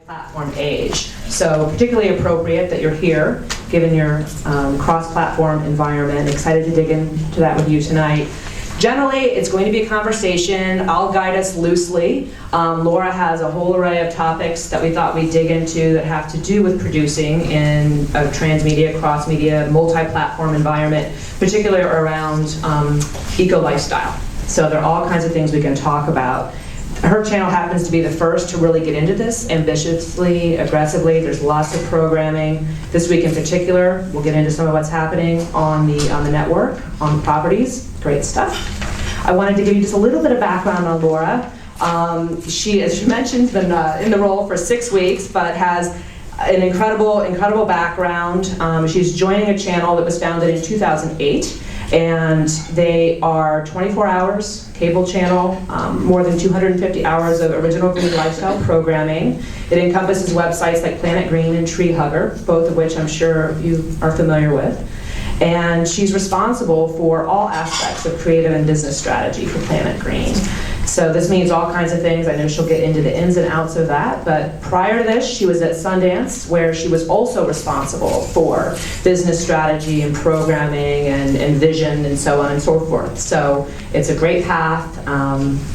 platform age. So particularly appropriate that you're here, given your cross-platform environment. Excited to dig into that with you tonight. Generally, it's going to be a conversation. I'll guide us loosely. Laura has a whole array of topics that we thought we'd dig into that have to do with producing in a transmedia, cross-media, multi-platform environment, particularly around eco-lifestyle. So there are all kinds of things we can talk about. Her channel happens to be the first to really get into this ambitiously, aggressively. There's lots of programming. This week in particular, we'll get into some of what's happening on the network, on properties. Great stuff. I wanted to give you just a little bit of background on Laura. She, as she mentioned, has been in the role for 6 weeks, but has an incredible background. She's joining a channel that was founded in 2008. And they are 24 hours cable channel, more than 250 hours of original green lifestyle programming. It encompasses websites like Planet Green and Tree Hugger, both of which I'm sure you are familiar with. And she's responsible for all aspects of creative and business strategy for Planet Green. So this means all kinds of things. I know she'll get into the ins and outs of that, but prior to this, she was at Sundance, where she was also responsible for business strategy and programming and vision and so on and so forth. So it's a great path.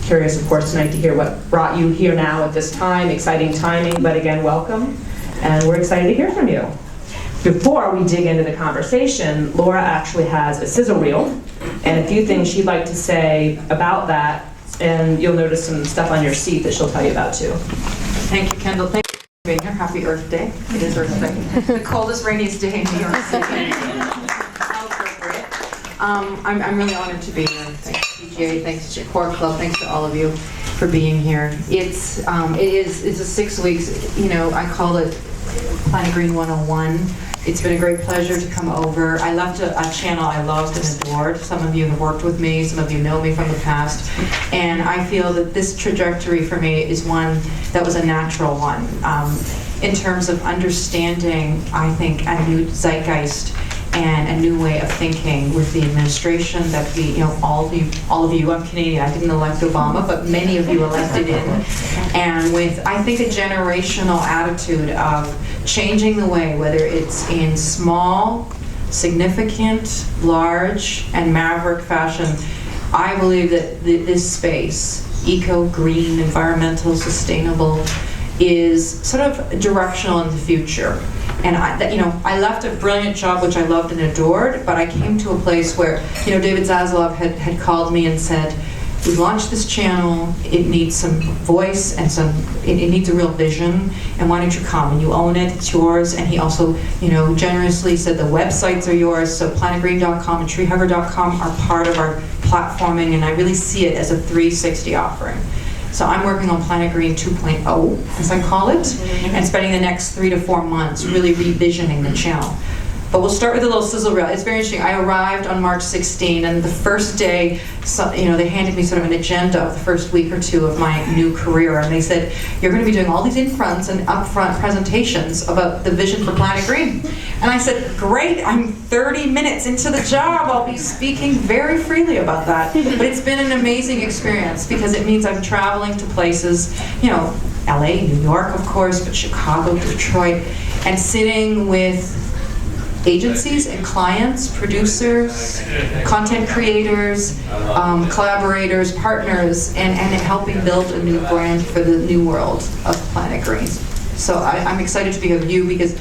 Curious, of course, tonight to hear what brought you here now at this time. Exciting timing, but again, welcome. And we're excited to hear from you. Before we dig into the conversation, Laura actually has a sizzle reel and a few things she'd like to say about that. And you'll notice some stuff on your seat that she'll tell you about too. Thank you, Kendall. Thank you for being here. Happy Earth Day. It is Earth Day. The coldest, rainiest day in New York City. How appropriate. I'm really honored to be here. Thanks to PGA, thanks to Core Club, thanks to all of you for being here. It's a 6 weeks. You know, I call it Planet Green 101. It's been a great pleasure to come over. I left a channel I loved and adored. Some of you have worked with me, some of you know me from the past. And I feel that this trajectory for me is one that was a natural one. In terms of understanding, I think, a new zeitgeist and a new way of thinking with the administration that all of you, I'm Canadian, I didn't elect Obama, but many of you elected in, and with, I think, a generational attitude of changing the way, whether it's in small, significant, large, and maverick fashion. I believe that this space, eco, green, environmental, sustainable, is sort of directional in the future. And I left a brilliant job which I loved and adored, but I came to a place where, David Zaslav had called me and said, "We've launched this channel, it needs some voice and it needs a real vision, and why don't you come? And you own it, it's yours." And he also, generously said the websites are yours, so planetgreen.com and treehugger.com are part of our platforming, and I really see it as a 360 offering. So I'm working on Planet Green 2.0, as I call it, and spending the next 3 to 4 months really revisioning the channel. But we'll start with a little sizzle reel. It's very interesting. I arrived on March 16, and the first day, they handed me sort of an agenda of the first week or two of my new career, and they said, "You're going to be doing all these in-fronts and up-front presentations about the vision for Planet Green." And I said, "Great, I'm 30 minutes into the job. I'll be speaking very freely about that." But it's been an amazing experience because it means I'm traveling to places, LA, New York, of course, but Chicago, Detroit, and sitting with agencies and clients, producers, content creators, collaborators, partners, and helping build a new brand for the new world of Planet Green. So I'm excited to be with you because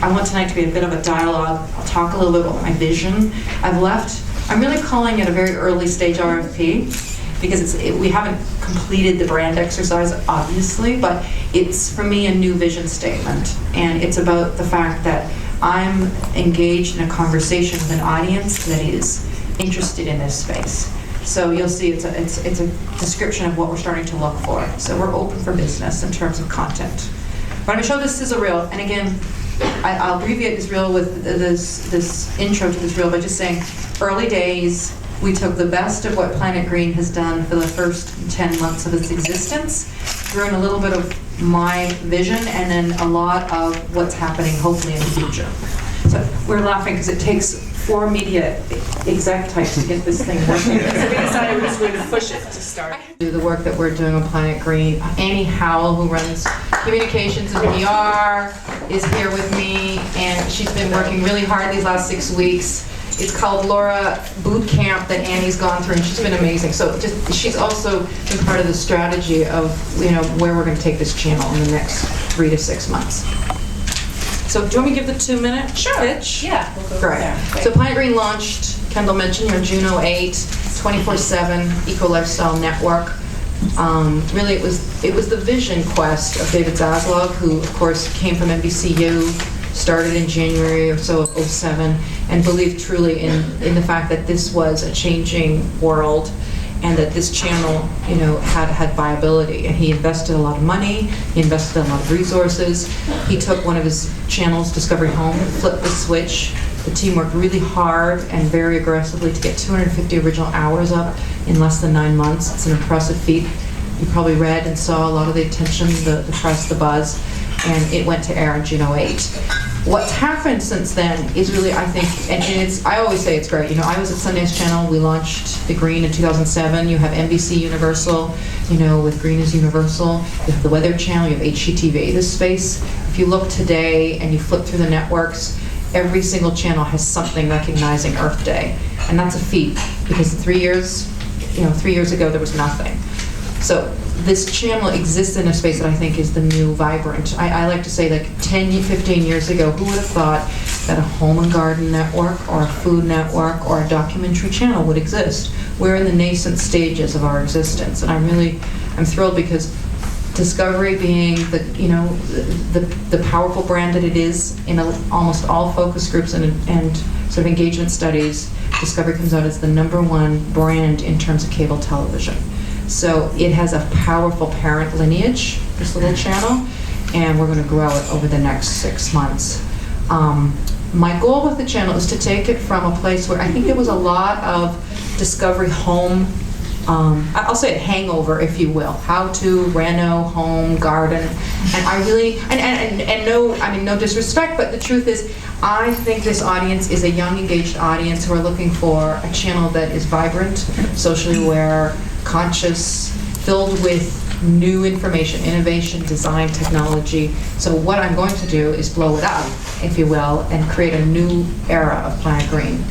I want tonight to be a bit of a dialogue. I'll talk a little bit about my vision. I'm really calling it a very early stage RFP because we haven't completed the brand exercise, obviously, but it's, for me, a new vision statement. And it's about the fact that I'm engaged in a conversation with an audience that is interested in this space. So you'll see it's a description of what we're starting to look for. So we're open for business in terms of content. But I'm going to show this sizzle reel, and again, I'll abbreviate this reel with this intro to this reel by just saying, early days, we took the best of what Planet Green has done for the first 10 months of its existence, threw in a little bit of my vision, and then a lot of what's happening hopefully in the future. So we're laughing because it takes 4 media exec types to get this thing working. So we decided we're just going to push it to start. Do the work that we're doing on Planet Green. Annie Howell, who runs communications and PR is here with me, and she's been working really hard these last 6 weeks. It's called Laura Boot Camp that Annie's gone through, and she's been amazing. So she's also been part of the strategy of where we're going to take this channel in the next 3 to 6 months. So do you want me to give the 2-minute pitch? Yeah, we'll go Great. there. So Planet Green launched, Kendall mentioned, June 08, 24/7 Eco Lifestyle Network. Really, it was the vision quest of David Zaslav, who of course came from NBCU, started in January or so of 07, and believed truly in the fact that this was a changing world, and that this channel, had viability. And he invested a lot of money, he invested a lot of resources. He took one of his channels, Discovery Home, flipped the switch. The team worked really hard and very aggressively to get 250 original hours up in less than 9 months. It's an impressive feat. You probably read and saw a lot of the attention, the press, the buzz, and it went to air on June 08. What's happened since then is really, I think, and I always say it's great. I was at Sundance Channel. We launched The Green in 2007. You have NBC Universal, with Green is Universal. You have the Weather Channel. You have HGTV. This space, if you look today and you flip through the networks, every single channel has something recognizing Earth Day. And that's a feat, because 3 years, 3 years ago, there was nothing. So this channel exists in a space that I think is the new vibrant. I like to say, like 10, 15 years ago, who would have thought that a home and garden network or a food network or a documentary channel would exist? We're in the nascent stages of our existence, and I'm thrilled, because Discovery being the powerful brand that it is in almost all focus groups and sort of engagement studies, Discovery comes out as the #1 brand in terms of cable television. So it has a powerful parent lineage, this little channel, and we're going to grow it over the next 6 months. My goal with the channel is to take it from a place where I think there was a lot of Discovery Home, I'll say it hangover, if you will, how to, reno, home, garden, and I really, no disrespect, but the truth is, I think this audience is a young, engaged audience who are looking for a channel that is vibrant, socially aware, conscious, filled with new information, innovation, design, technology. So what I'm going to do is blow it up, if you will, and create a new era of Planet Green.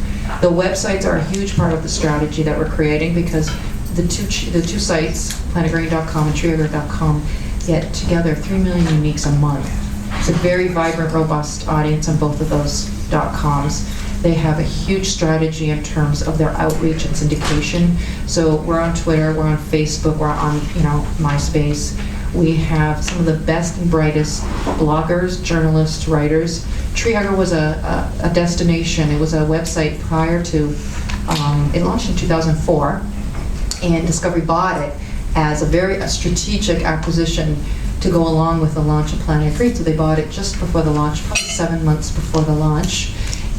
The websites are a huge part of the strategy that we're creating, because the two sites, planetgreen.com and treehugger.com, get together 3 million uniques a month. It's a very vibrant, robust audience on both of those .coms. They have a huge strategy in terms of their outreach and syndication. So we're on Twitter, we're on Facebook, we're on MySpace. We have some of the best and brightest bloggers, journalists, writers. Treehugger was a destination. It was a website prior to, it launched in 2004, and Discovery bought it as a strategic acquisition to go along with the launch of Planet Green. So they bought it just before the launch, probably 7 months before the launch.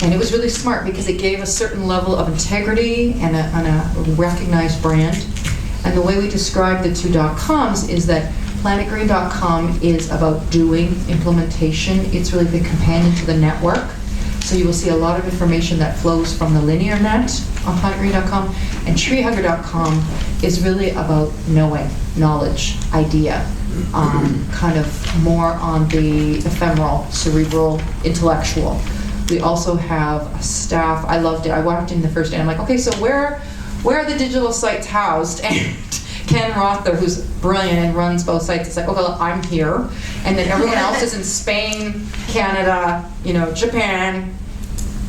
And it was really smart, because it gave a certain level of integrity and a recognized brand. And the way we describe the two .coms is that planetgreen.com is about doing, implementation. It's really the companion to the network. So you will see a lot of information that flows from the linear net on planetgreen.com. And treehugger.com is really about knowing, knowledge, idea, kind of more on the ephemeral, cerebral, intellectual. We also have a staff. I loved it. I walked in the first day and I'm like, okay, so where are the digital sites housed? And Ken Rother, who's brilliant and runs both sites, is like, okay, well, I'm here. And then everyone else is in Spain, Canada, Japan,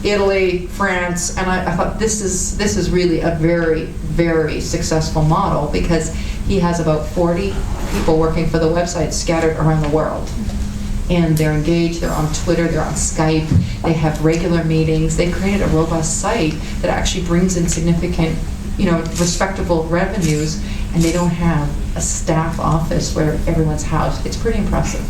Italy, France. And I thought this is really a very, very successful model, because he has about 40 people working for the website scattered around the world. And they're engaged, they're on Twitter, they're on Skype, they have regular meetings. They created a robust site that actually brings in significant, respectable revenues, and they don't have a staff office where everyone's housed. It's pretty impressive.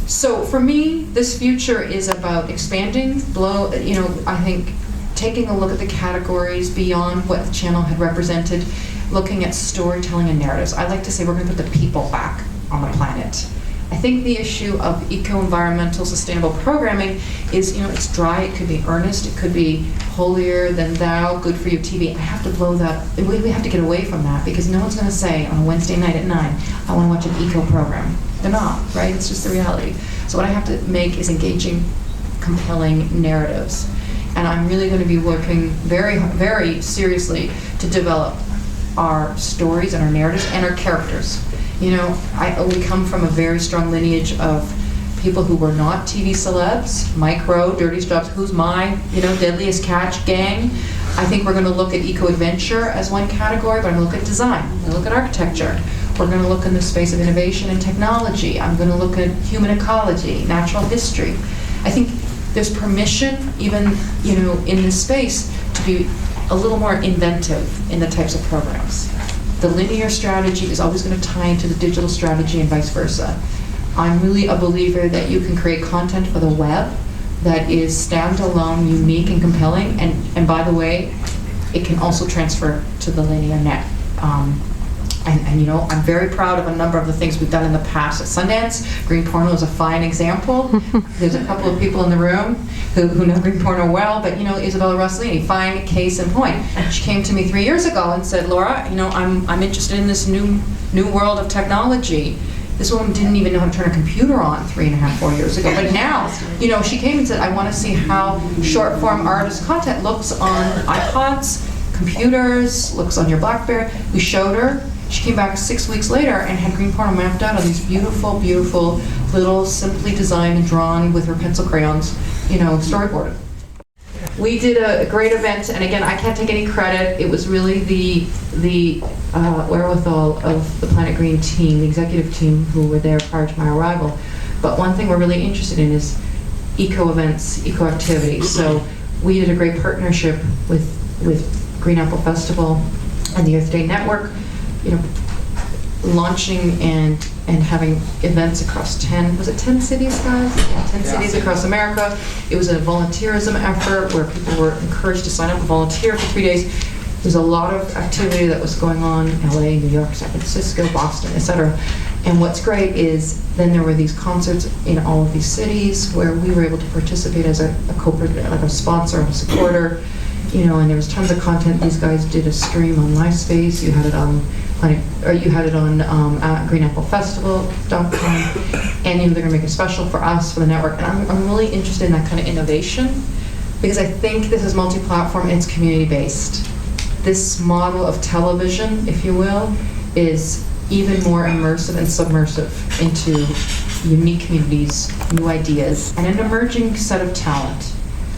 So for me, this future is about expanding, I think taking a look at the categories beyond what the channel had represented, looking at storytelling and narratives. I like to say we're going to put the people back on the planet. I think the issue of eco-environmental sustainable programming is, it's dry, it could be earnest, it could be holier than thou, good for you TV. I have to blow that, we have to get away from that, because no one's going to say on a Wednesday night at 9, I want to watch an eco program. They're not, right? It's just the reality. So what I have to make is engaging, compelling narratives. And I'm really going to be working very, very seriously to develop our stories and our narratives and our characters. You know, we come from a very strong lineage of people who were not TV celebs, Mike Rowe, Dirtiest Jobs, Who's My, you know, Deadliest Catch gang. I think we're going to look at eco-adventure as one category, but I'm going to look at design. I'm going to look at architecture. We're going to look in the space of innovation and technology. I'm going to look at human ecology, natural history. I think there's permission, even, you know, in this space, to be a little more inventive in the types of programs. The linear strategy is always going to tie into the digital strategy and vice versa. I'm really a believer that you can create content for the web that is standalone, unique, and compelling. And by the way, it can also transfer to the linear net. And you know, I'm very proud of a number of the things we've done in the past at Sundance. Green porno is a fine example. There's a couple of people in the room who know green porno well, but you know, Isabella Rossellini, fine case in point. She came to me 3 years ago and said, Laura, you know, I'm interested in this new world of technology. This woman didn't even know how to turn a computer on 3.5, 4 years ago. But now, you know, she came and said, I want to see how short form artist content looks on iPods, computers, looks on your BlackBerry. We showed her. She came back 6 weeks later and had green porno mapped out on these beautiful, beautiful little simply designed and drawn with her pencil crayons, you know, storyboarded. We did a great event, and again, I can't take any credit. It was really the wherewithal of the Planet Green team, the executive team who were there prior to my arrival. But one thing we're really interested in is eco-events, eco-activities. So we did a great partnership with Green Apple Festival and the Earth Day Network, you know, launching and having events across 10 cities, guys? Yeah, 10 cities across America. It was a volunteerism effort where people were encouraged to sign up and volunteer for 3 days. There's a lot of activity that was going on in LA, New York, San Francisco, Boston, etc. And what's great is then there were these concerts in all of these cities where we were able to participate as a sponsor, a supporter, you know, and there was tons of content. These guys did a stream on MySpace. You had it on greenapplefestival.com, and you know, they're going to make a special for us, for the network. And I'm really interested in that kind of innovation because I think this is multi-platform and it's community-based. This model of television, if you will, is even more immersive and submersive into unique communities, new ideas, and an emerging set of talent.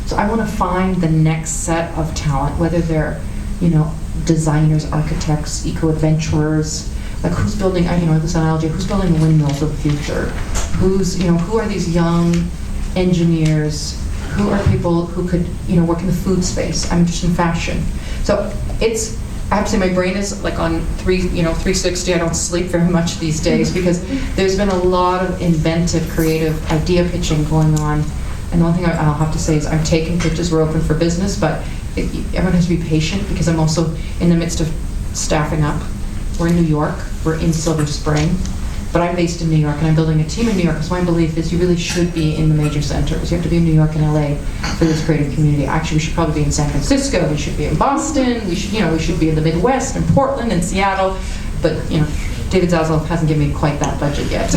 So I want to find the next set of talent, whether they're, you know, designers, architects, eco-adventurers, like who's building, you know, this analogy, who's building the windmills of the future? Who's, you know, who are these young engineers? Who are people who could, you know, work in the food space? I'm interested in fashion. So it's, I have to say my brain is like on 360. I don't sleep very much these days because there's been a lot of inventive, creative idea pitching going on. And one thing I'll have to say is I'm taking pitches, we're open for business, but everyone has to be patient because I'm also in the midst of staffing up. We're in New York, we're in Silver Spring, but I'm based in New York and I'm building a team in New York because my belief is you really should be in the major centers. You have to be in New York and LA for this creative community. Actually, we should probably be in San Francisco, we should be in Boston, we should be in the Midwest, in Portland, and Seattle, but you know, David Zaslav hasn't given me quite that budget yet.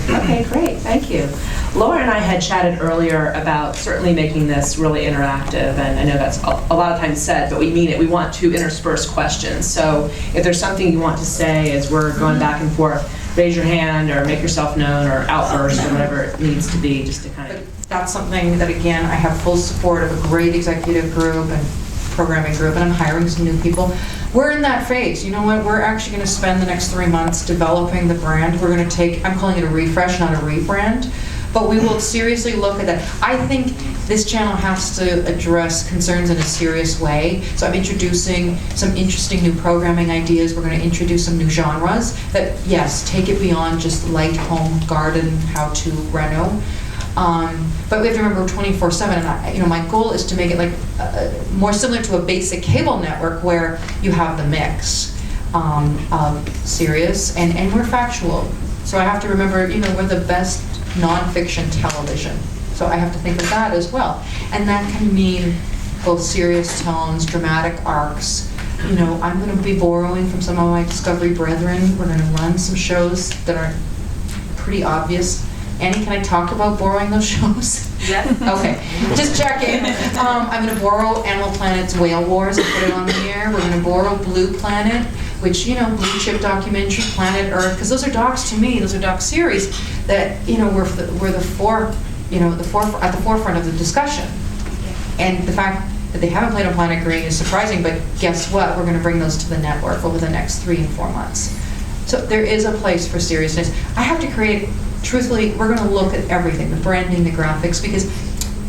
Okay, great, thank you. Laura and I had chatted earlier about certainly making this really interactive, and I know that's a lot of times said, but we mean it. We want to intersperse questions. So if there's something you want to say as we're going back and forth, raise your hand or make yourself known or outburst or whatever it needs to be, just to kind of... That's something that, again, I have full support of a great executive group and programming group, and I'm hiring some new people. We're in that phase. You know what? We're actually going to spend the next 3 months developing the brand. We're going to take, I'm calling it a refresh, not a rebrand, but we will seriously look at that. I think this channel has to address concerns in a serious way. So I'm introducing some interesting new programming ideas. We're going to introduce some new genres that, yes, take it beyond just light home garden, how-to reno. But we have to remember 24/7, and you know, my goal is to make it like more similar to a basic cable network where you have the mix of serious and we're factual. So I have to remember, you know, we're the best nonfiction television. So I have to think of that as well, and that can mean both serious tones, dramatic arcs, you know, I'm going to be borrowing from some of my Discovery brethren. We're going to run some shows that are pretty obvious. Annie, can I talk about borrowing those shows? Yes. Okay, just checking. I'm going to borrow Animal Planet's Whale Wars and put it on the air. We're going to borrow Blue Planet, which, you know, Blue Chip documentary, Planet Earth, because those are docs to me. Those are doc series that, you know, we're at the forefront of the discussion. And the fact that they haven't played on Planet Green is surprising, but guess what? We're going to bring those to the network over the next 3 and 4 months. So there is a place for seriousness. I have to create, truthfully, we're going to look at everything, the branding, the graphics, because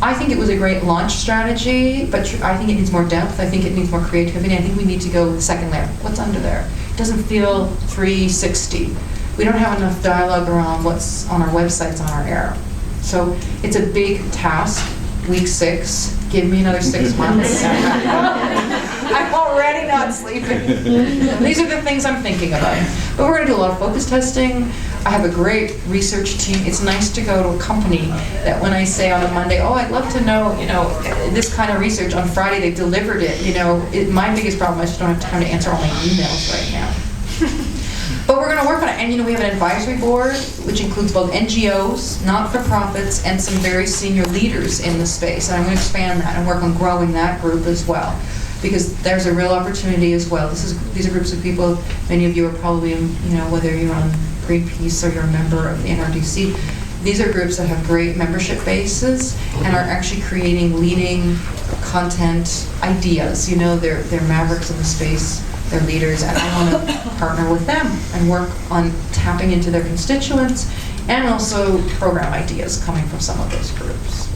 I think it was a great launch strategy, but I think it needs more depth. I think it needs more creativity. I think we need to go with the second layer. What's under there? It doesn't feel 360. We don't have enough dialogue around what's on our websites on our air. So it's a big task. Week 6, give me another 6 months. I'm already not sleeping. These are the things I'm thinking about. But we're going to do a lot of focus testing. I have a great research team. It's nice to go to a company that when I say on a Monday, oh, I'd love to know, you know, this kind of research, on Friday they delivered it. You know, my biggest problem, I just don't have time to answer all my emails right now. But we're going to work on it. And, you know, we have an advisory board, which includes both NGOs, not-for-profits, and some very senior leaders in the space. And I'm going to expand that and work on growing that group as well, because there's a real opportunity as well. These are groups of people, many of you are probably, you know, whether you're on Greenpeace or you're a member of the NRDC, these are groups that have great membership bases and are actually creating leading content ideas. You know, they're mavericks in the space. They're leaders, and I want to partner with them and work on tapping into their constituents and also program ideas coming from some of those groups.